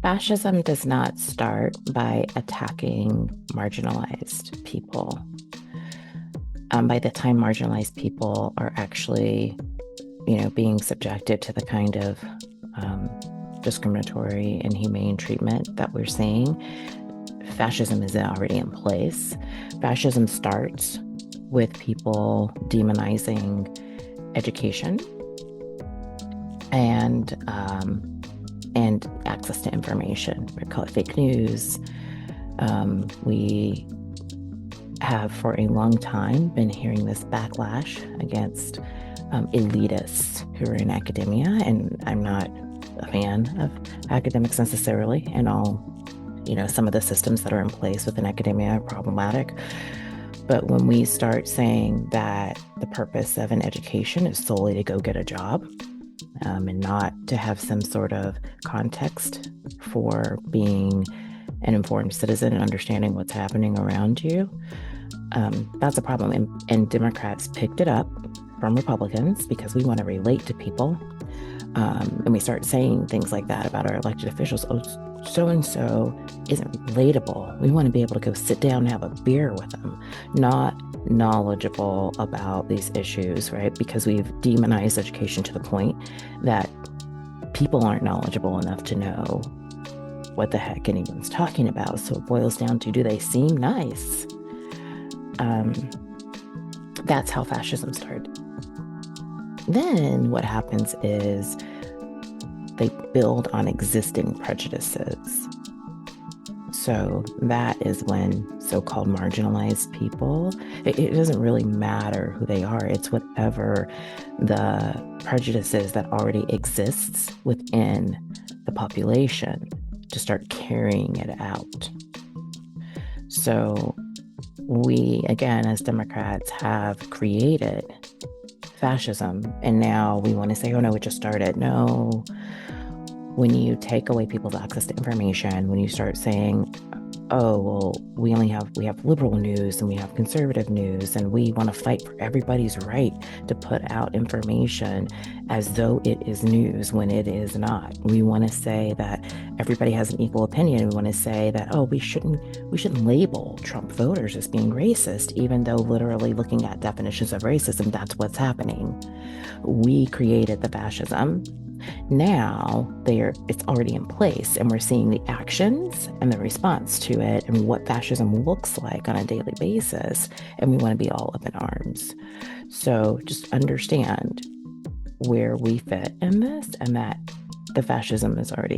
Fascism does not start by attacking marginalized people. By the time marginalized people are actually, being subjected to the kind of um, discriminatory and humane treatment that we're seeing, fascism is already in place. Fascism starts with people demonizing education and access to information. We call it fake news. We have for a long time been hearing this backlash against elitists who are in academia, and I'm not a fan of academics necessarily, and some of the systems that are in place within academia are problematic. But when we start saying that the purpose of an education is solely to go get a job, and not to have some sort of context for being an informed citizen and understanding what's happening around you, that's a problem. And Democrats picked it up from Republicans because we want to relate to people. And we start saying things like that about our elected officials. Oh, so-and-so isn't relatable. We want to be able to go sit down and have a beer with them, not knowledgeable about these issues, right? Because we've demonized education to the point that people aren't knowledgeable enough to know what the heck anyone's talking about. So it boils down to, do they seem nice? That's how fascism started. Then what happens is they build on existing prejudices. So that is when so-called marginalized people, it doesn't really matter who they are. It's whatever the prejudices that already exists within the population to start carrying it out. So we, again, as Democrats, have created fascism, and now we want to say, oh no, it just started. No. When you take away people's access to information, when you start saying, oh, well, we have liberal news and we have conservative news, and we want to fight for everybody's right to put out information as though it is news when it is not. We want to say that everybody has an equal opinion. We want to say that, oh, we shouldn't label Trump voters as being racist, even though literally looking at definitions of racism, that's what's happening. We created the fascism. Now it's already in place, and we're seeing the actions and the response to it and what fascism looks like on a daily basis. And we want to be all up in arms. So just understand where we fit in this, and that the fascism is already